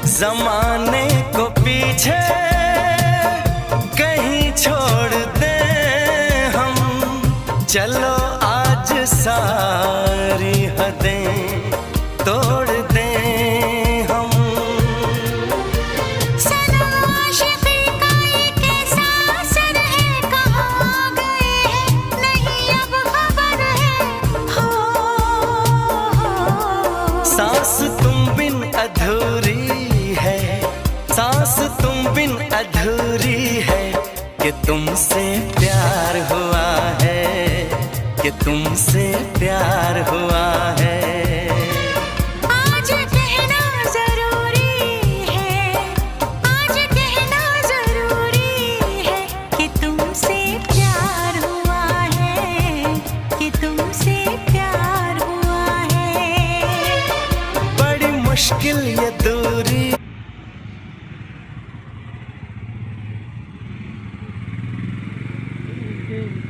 जमाने को पीछे कहीं छोड़ दे हम, चलो आज सारी हदें तोड़ दे हम। सनम आशिक़ी का ये कैसा असर है, कहाँ गए हैं नहीं अब खबर है। हो सांस तुम बिन अधूरी है, सांस तुम बिन अधूरी है, कि तुमसे प्यार हुआ है, कि तुमसे प्यार हुआ है। आज कहना जरूरी है, आज कहना जरूरी है, कि तुमसे प्यार हुआ है, कि तुमसे प्यार हुआ है। बड़ी मुश्किल ये दूरी, Okay.